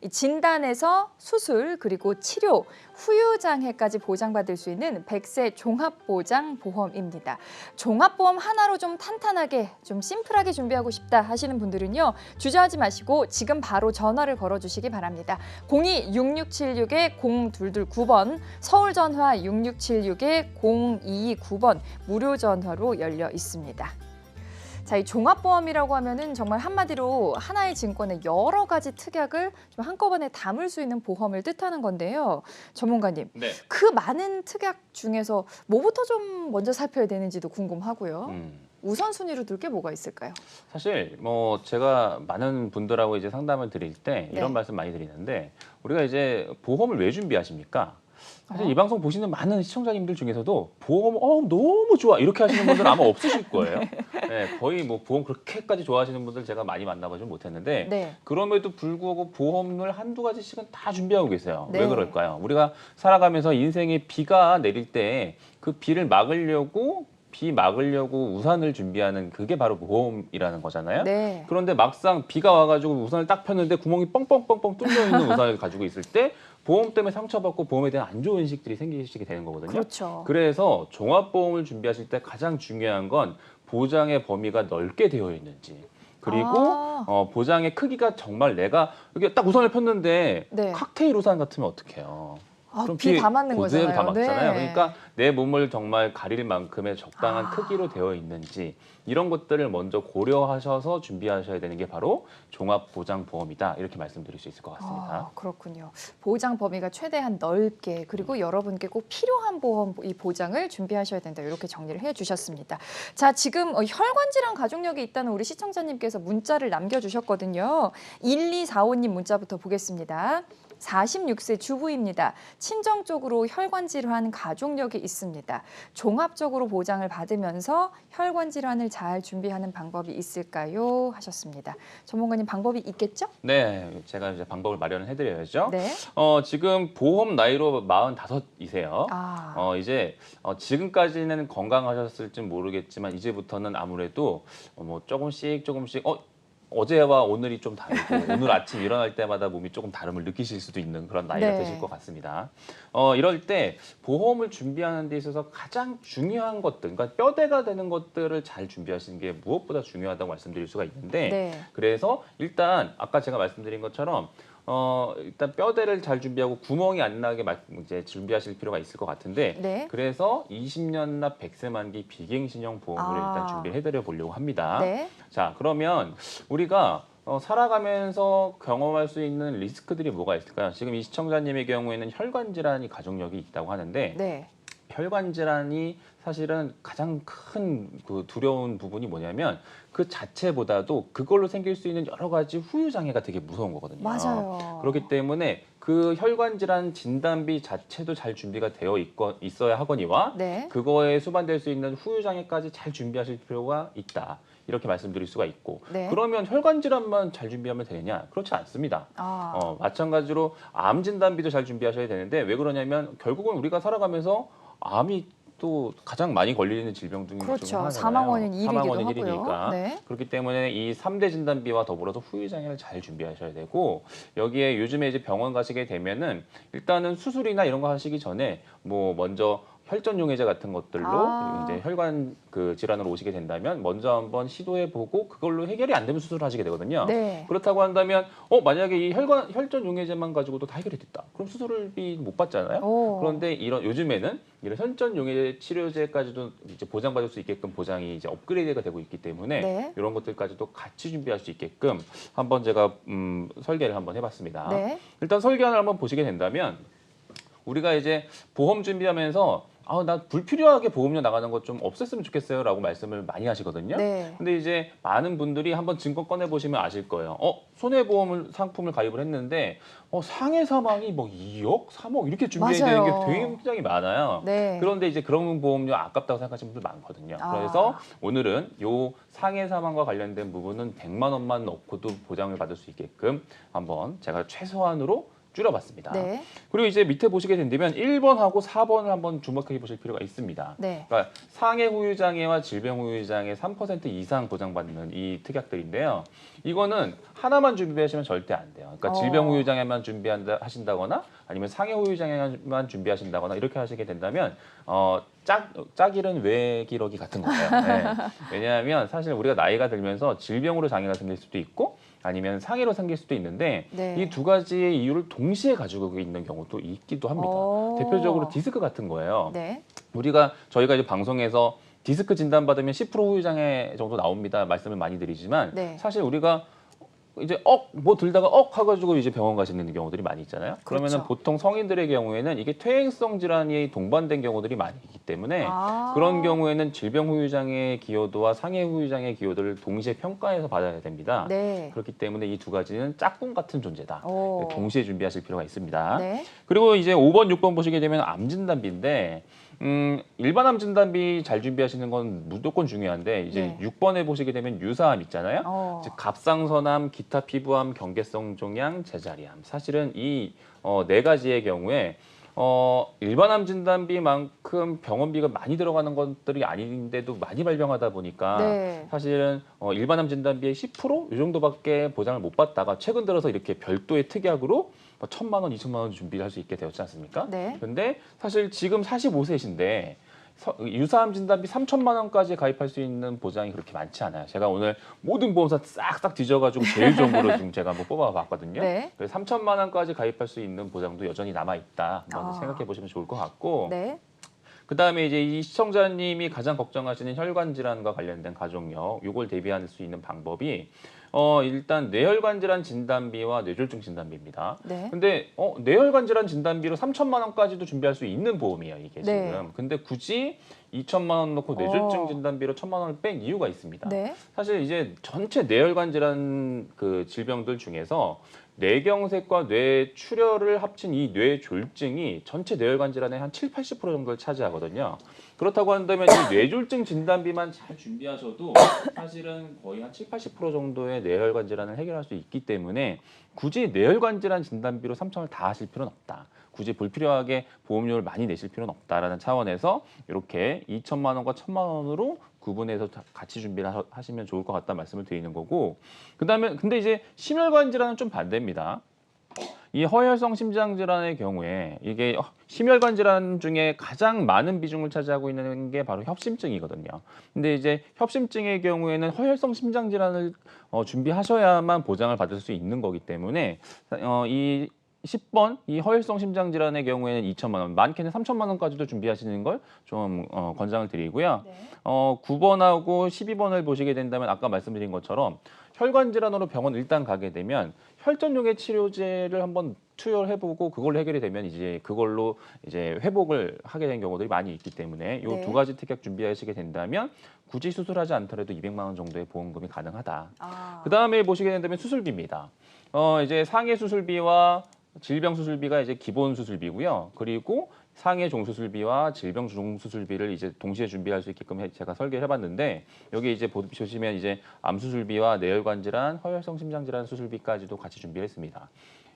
이 진단에서 수술 그리고 치료, 후유장애까지 보장받을 수 있는 100세 종합보장보험입니다. 종합보험 하나로 좀 탄탄하게, 좀 심플하게 준비하고 싶다 하시는 분들은요. 주저하지 마시고 지금 바로 전화를 걸어주시기 바랍니다. 02-6676-0229번, 서울 전화 6676-0229번 무료 전화로 열려 있습니다. 자, 이 종합보험이라고 하면은 정말 한마디로 하나의 증권에 여러 가지 특약을 좀 한꺼번에 담을 수 있는 보험을 뜻하는 건데요. 전문가님, 네. 그 많은 특약 중에서 뭐부터 좀 먼저 살펴야 되는지도 궁금하고요. 우선순위로 둘 게 뭐가 있을까요? 사실 뭐 제가 많은 분들하고 이제 상담을 드릴 때 이런 네. 말씀 많이 드리는데 우리가 이제 보험을 왜 준비하십니까? 사실 어? 이 방송 보시는 많은 시청자님들 중에서도 보험 너무 좋아 이렇게 하시는 분들은 아마 없으실 거예요. 네, 거의 뭐 보험 그렇게까지 좋아하시는 분들 제가 많이 만나보지 못했는데 네. 그럼에도 불구하고 보험을 한두 가지씩은 다 준비하고 계세요. 네. 왜 그럴까요? 우리가 살아가면서 인생에 비가 내릴 때 그 비를 막으려고 우산을 준비하는 그게 바로 보험이라는 거잖아요. 네. 그런데 막상 비가 와가지고 우산을 딱 폈는데 구멍이 뻥뻥뻥뻥 뚫려 있는 우산을 가지고 있을 때 보험 때문에 상처받고 보험에 대한 안 좋은 인식들이 생기시게 되는 거거든요. 그렇죠. 그래서 종합보험을 준비하실 때 가장 중요한 건 보장의 범위가 넓게 되어 있는지 그리고 보장의 크기가 정말 내가 이게 딱 우산을 폈는데 네. kak테일 우산 같으면 어떡해요. 그럼 비 다 맞는 그대로 거잖아요. 다 맞잖아요. 네. 그러니까 내 몸을 정말 가릴 만큼의 적당한 크기로 되어 있는지 이런 것들을 먼저 고려하셔서 준비하셔야 되는 게 바로 종합보장보험이다. 이렇게 말씀드릴 수 있을 것 같습니다. 그렇군요. 보장 범위가 최대한 넓게 그리고 여러분께 꼭 필요한 보험 이 보장을 준비하셔야 된다. 이렇게 정리를 해주셨습니다. 자, 지금 혈관질환 가족력이 있다는 우리 시청자님께서 문자를 남겨주셨거든요. 1245님 문자부터 보겠습니다. 46세 주부입니다. 친정 쪽으로 혈관 질환 가족력이 있습니다. 종합적으로 보장을 받으면서 혈관 질환을 잘 준비하는 방법이 있을까요? 하셨습니다. 전문가님 방법이 있겠죠? 네, 제가 이제 방법을 마련을 해드려야죠. 네. 지금 보험 나이로 45이세요. 이제 지금까지는 건강하셨을지 모르겠지만 이제부터는 아무래도 뭐 조금씩 어제와 오늘이 좀 다르고 오늘 아침 일어날 때마다 몸이 조금 다름을 느끼실 수도 있는 그런 나이가 네. 되실 것 같습니다. 이럴 때 보험을 준비하는 데 있어서 가장 중요한 것들, 그러니까 뼈대가 되는 것들을 잘 준비하시는 게 무엇보다 중요하다고 말씀드릴 수가 있는데 네. 그래서 일단 아까 제가 말씀드린 것처럼 일단 뼈대를 잘 준비하고 구멍이 안 나게 이제 준비하실 필요가 있을 것 같은데 네. 그래서 20년 납 100세 만기 비갱신형 보험을 일단 준비를 해드려 보려고 합니다. 네. 자, 그러면 우리가 살아가면서 경험할 수 있는 리스크들이 뭐가 있을까요? 지금 이 시청자님의 경우에는 혈관 질환이 가족력이 있다고 하는데 네. 혈관 질환이 사실은 가장 큰 그 두려운 부분이 뭐냐면 그 자체보다도 그걸로 생길 수 있는 여러 가지 후유 장애가 되게 무서운 거거든요. 맞아요. 그렇기 때문에 그 혈관 질환 진단비 자체도 잘 준비가 되어 있어야 하거니와 네. 그거에 수반될 수 있는 후유 장애까지 잘 준비하실 필요가 있다. 이렇게 말씀드릴 수가 있고 네. 그러면 혈관 질환만 잘 준비하면 되느냐? 그렇지 않습니다. 마찬가지로 암 진단비도 잘 준비하셔야 되는데 왜 그러냐면 결국은 우리가 살아가면서 암이 또 가장 많이 걸리는 질병 중에 그렇죠. 하나잖아요. 사망원인 1위기도 사망원인 하고요. 1위니까. 네. 그렇기 때문에 이 3대 진단비와 더불어서 후유장애를 잘 준비하셔야 되고 여기에 요즘에 이제 병원 가시게 되면은 일단은 수술이나 이런 거 하시기 전에 뭐 먼저 혈전 용해제 같은 것들로 이제 혈관 그 질환으로 오시게 된다면 먼저 한번 시도해 보고 그걸로 해결이 안 되면 수술을 하시게 되거든요. 네. 그렇다고 한다면 만약에 이 혈전 용해제만 가지고도 다 해결이 됐다. 그럼 수술비 못 받잖아요. 그런데 요즘에는 이런 혈전 용해제 치료제까지도 이제 보장받을 수 있게끔 보장이 이제 업그레이드가 되고 있기 때문에 네. 이런 것들까지도 같이 준비할 수 있게끔 한번 제가 설계를 한번 해봤습니다. 네. 일단 설계안을 한번 보시게 된다면 우리가 이제 보험 준비하면서 나 불필요하게 보험료 나가는 것 좀 없앴으면 좋겠어요 라고 말씀을 많이 하시거든요. 네. 근데 이제 많은 분들이 한번 증권 꺼내 보시면 아실 거예요. 손해보험 상품을 가입을 했는데 상해 사망이 뭐 2억, 3억 이렇게 준비해야 되는 게 굉장히 많아요. 네. 그런데 이제 그런 보험료 아깝다고 생각하시는 분들 많거든요. 그래서 오늘은 요 상해 사망과 관련된 부분은 100만 원만 넣고도 보장을 받을 수 있게끔 한번 제가 최소한으로 줄여봤습니다. 네. 그리고 이제 밑에 보시게 된다면 1번하고 4번을 한번 주목해 보실 필요가 있습니다. 네. 그러니까 상해 후유 장애와 질병 후유 장애 3% 이상 보장받는 이 특약들인데요. 이거는 하나만 준비하시면 절대 안 돼요. 그러니까 질병 후유 장애만 준비하신다거나 아니면 상해 후유 장애만 준비하신다거나 이렇게 하시게 된다면 짝 잃은 외기러기 같은 거예요. 네. 왜냐하면 사실 우리가 나이가 들면서 질병으로 장애가 생길 수도 있고 아니면 상해로 생길 수도 있는데 네. 이 두 가지의 이유를 동시에 가지고 있는 경우도 있기도 합니다. 대표적으로 디스크 같은 거예요. 네. 저희가 이제 방송에서 디스크 진단 받으면 10% 후유 장애 정도 나옵니다. 말씀을 많이 드리지만 네. 사실 우리가 이제 뭐 들다가 하가지고 이제 병원 가시는 경우들이 많이 있잖아요. 그러면은 그렇죠. 보통 성인들의 경우에는 이게 퇴행성 질환이 동반된 경우들이 많이 있기 때문에 그런 경우에는 질병 후유 장애 기여도와 상해 후유 장애 기여도를 동시에 평가해서 받아야 됩니다. 네. 그렇기 때문에 이 두 가지는 짝꿍 같은 존재다. 오. 동시에 준비하실 필요가 있습니다. 네. 그리고 이제 5번, 6번 보시게 되면 암 진단비인데 일반 암 진단비 잘 준비하시는 건 무조건 중요한데 이제 네. 6번에 보시게 되면 유사암 있잖아요. 즉 갑상선암, 기타 피부암, 경계성 종양, 제자리암. 사실은 이 네 가지의 경우에 일반 암 진단비만큼 병원비가 많이 들어가는 것들이 아닌데도 많이 발병하다 보니까 네. 사실은 일반 암 진단비의 10%이 정도밖에 보장을 못 받다가 최근 들어서 이렇게 별도의 특약으로 1,000만 원, 2천만 원 준비할 수 있게 되었지 않습니까? 네. 근데 사실 지금 45세신데 유사암 진단비 3천만 원까지 가입할 수 있는 보장이 그렇게 많지 않아요. 제가 오늘 모든 보험사 싹싹 뒤져가지고 제일 좋은 거로 지금 제가 한번 뽑아봤거든요. 네. 그래서 3천만 원까지 가입할 수 있는 보장도 여전히 남아 있다. 한번 생각해 보시면 좋을 것 같고. 네. 그다음에 이제 이 시청자님이 가장 걱정하시는 혈관 질환과 관련된 가족력, 이걸 대비할 수 있는 방법이 일단 뇌혈관 질환 진단비와 뇌졸중 진단비입니다. 네. 근데 뇌혈관 질환 진단비로 3천만 원까지도 준비할 수 있는 보험이에요, 이게 네. 지금. 근데 굳이 2천만 원 넣고 뇌졸중 진단비로 1,000만 원을 뺀 이유가 있습니다. 네. 사실 이제 전체 뇌혈관 질환 그 질병들 중에서 뇌경색과 뇌출혈을 합친 이 뇌졸중이 전체 뇌혈관 질환의 한 7, 80% 정도를 차지하거든요. 그렇다고 한다면 이 뇌졸중 진단비만 잘 준비하셔도 사실은 거의 한 7, 80% 정도의 뇌혈관 질환을 해결할 수 있기 때문에 굳이 뇌혈관 질환 진단비로 3천을 다 하실 필요는 없다. 굳이 불필요하게 보험료를 많이 내실 필요는 없다라는 차원에서 이렇게 2천만 원과 1,000만 원으로 구분해서 같이 준비를 하시면 좋을 것 같다 말씀을 드리는 거고, 그다음에 근데 이제 심혈관 질환은 좀 반대입니다. 이 허혈성 심장 질환의 경우에 이게 심혈관 질환 중에 가장 많은 비중을 차지하고 있는 게 바로 협심증이거든요. 근데 이제 협심증의 경우에는 허혈성 심장 질환을 준비하셔야만 보장을 받을 수 있는 거기 때문에 이 10번 이 허혈성 심장 질환의 경우에는 2천만 원, 많게는 3천만 원까지도 준비하시는 걸 좀 권장을 드리고요. 네. 9번하고 12번을 보시게 된다면 아까 말씀드린 것처럼 혈관 질환으로 병원 일단 가게 되면 혈전용의 치료제를 한번 투여를 해보고 그걸로 해결이 되면 이제 그걸로 이제 회복을 하게 된 경우들이 많이 있기 때문에 이 네. 두 가지 특약 준비하시게 된다면 굳이 수술하지 않더라도 200만 원 정도의 보험금이 가능하다. 그 다음에 보시게 된다면 수술비입니다. 이제 상해 수술비와 질병 수술비가 이제 기본 수술비고요. 그리고 상해 종수술비와 질병 종수술비를 이제 동시에 준비할 수 있게끔 제가 설계를 해봤는데 여기 이제 보시면 이제 암 수술비와 뇌혈관 질환, 허혈성 심장 질환 수술비까지도 같이 준비했습니다.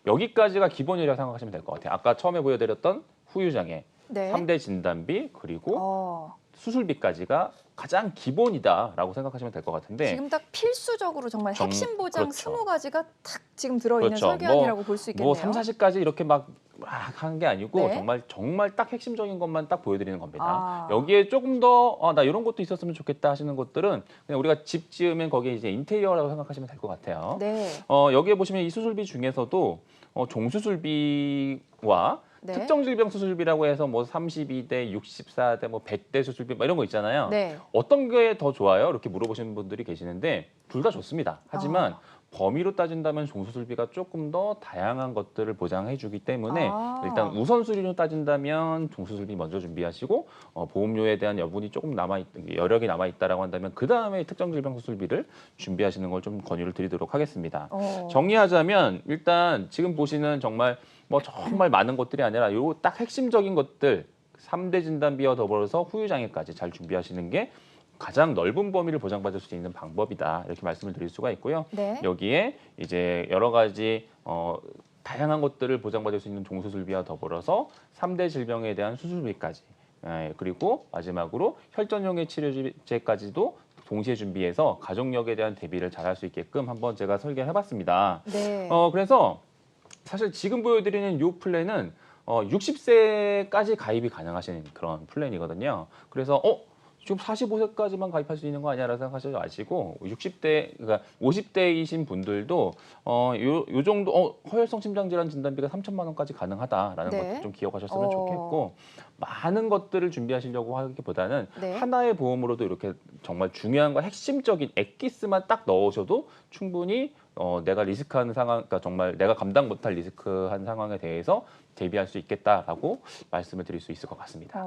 여기까지가 기본이라고 생각하시면 될 것 같아요. 아까 처음에 보여드렸던 후유장애, 네. 3대 진단비 그리고 수술비까지가 가장 기본이다라고 생각하시면 될 것 같은데 지금 딱 필수적으로 정말 핵심 보장 그렇죠. 20가지가 딱 지금 들어있는 그렇죠. 설계안이라고 볼 수 있겠네요. 뭐 3, 40까지 이렇게 막 하는 게 아니고 네. 정말 딱 핵심적인 것만 딱 보여드리는 겁니다. 아. 여기에 조금 더 나 이런 것도 있었으면 좋겠다 하시는 것들은 그냥 우리가 집 지으면 거기에 이제 인테리어라고 생각하시면 될 것 같아요. 네. 여기에 보시면 이 수술비 중에서도 종수술비와 네. 특정 질병 수술비라고 해서 뭐 32대, 64대, 뭐 100대 수술비 뭐 이런 거 있잖아요. 네. 어떤 게 더 좋아요? 이렇게 물어보시는 분들이 계시는데 둘 다 좋습니다. 하지만 범위로 따진다면 종수술비가 조금 더 다양한 것들을 보장해 주기 때문에 일단 우선순위로 따진다면 종수술비 먼저 준비하시고 보험료에 대한 여분이 조금 여력이 남아있다라고 한다면 그 다음에 특정 질병 수술비를 준비하시는 걸 좀 권유를 드리도록 하겠습니다. 정리하자면 일단 지금 보시는 정말 많은 것들이 아니라 요 딱 핵심적인 것들 3대 진단비와 더불어서 후유장애까지 잘 준비하시는 게 가장 넓은 범위를 보장받을 수 있는 방법이다. 이렇게 말씀을 드릴 수가 있고요. 네. 여기에 이제 여러 가지 다양한 것들을 보장받을 수 있는 종수술비와 더불어서 3대 질병에 대한 수술비까지 그리고 마지막으로 혈전용의 치료제까지도 동시에 준비해서 가족력에 대한 대비를 잘할 수 있게끔 한번 제가 설계해봤습니다. 네. 그래서 사실 지금 보여드리는 이 플랜은 60세까지 가입이 가능하신 그런 플랜이거든요. 그래서 지금 45세까지만 가입할 수 있는 거 아니야라고 생각하지 마시고 60대, 그러니까 50대이신 분들도 요 정도 허혈성 심장질환 진단비가 3천만 원까지 가능하다라는 네. 것도 좀 기억하셨으면 좋겠고 많은 것들을 준비하시려고 하기보다는 네. 하나의 보험으로도 이렇게 정말 중요한 거 핵심적인 엑기스만 딱 넣으셔도 충분히 내가 리스크한 상황, 그러니까 정말 내가 감당 못할 리스크한 상황에 대해서 대비할 수 있겠다라고 말씀을 드릴 수 있을 것 같습니다.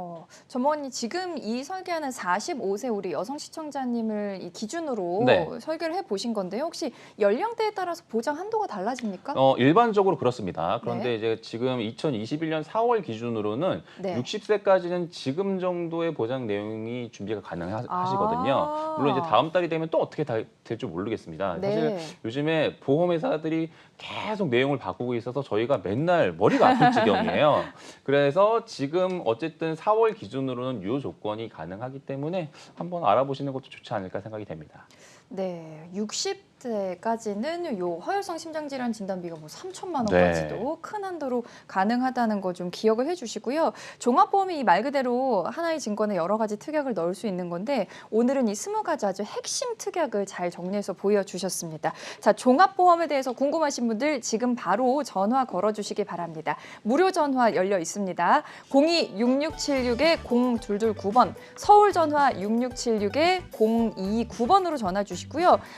전문의 지금 이 설계하는 45세 우리 여성 시청자님을 이 기준으로 네. 설계를 해보신 건데요. 혹시 연령대에 따라서 보장 한도가 달라집니까? 일반적으로 그렇습니다. 그런데 네. 이제 지금 2021년 4월 기준으로는 네. 60세까지는 지금 정도의 보장 내용이 준비가 가능하시거든요. 물론 이제 다음 달이 되면 또 어떻게 될지 모르겠습니다. 네. 사실 요즘에 보험회사들이 계속 내용을 바꾸고 있어서 저희가 맨날 머리가 아플 지경이에요. 그래서 지금 어쨌든 4월 기준으로는 이 조건이 가능하기 때문에 한번 알아보시는 것도 좋지 않을까 생각이 됩니다. 네, 60대까지는 요 허혈성 심장질환 진단비가 뭐 3천만 원까지도 네. 큰 한도로 가능하다는 거 좀 기억을 해주시고요. 종합보험이 말 그대로 하나의 증권에 여러 가지 특약을 넣을 수 있는 건데 오늘은 이 20가지 아주 핵심 특약을 잘 정리해서 보여주셨습니다. 자, 종합보험에 대해서 궁금하신 분들 지금 바로 전화 걸어주시기 바랍니다. 무료 전화 열려 있습니다. 02-6676-0229번, 서울 전화 6676-0229번으로 전화 주시고요.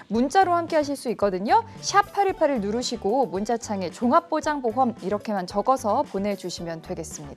문자로 함께 하실 수 있거든요. 샵 8181 누르시고 문자창에 종합보장보험 이렇게만 적어서 보내주시면 되겠습니다.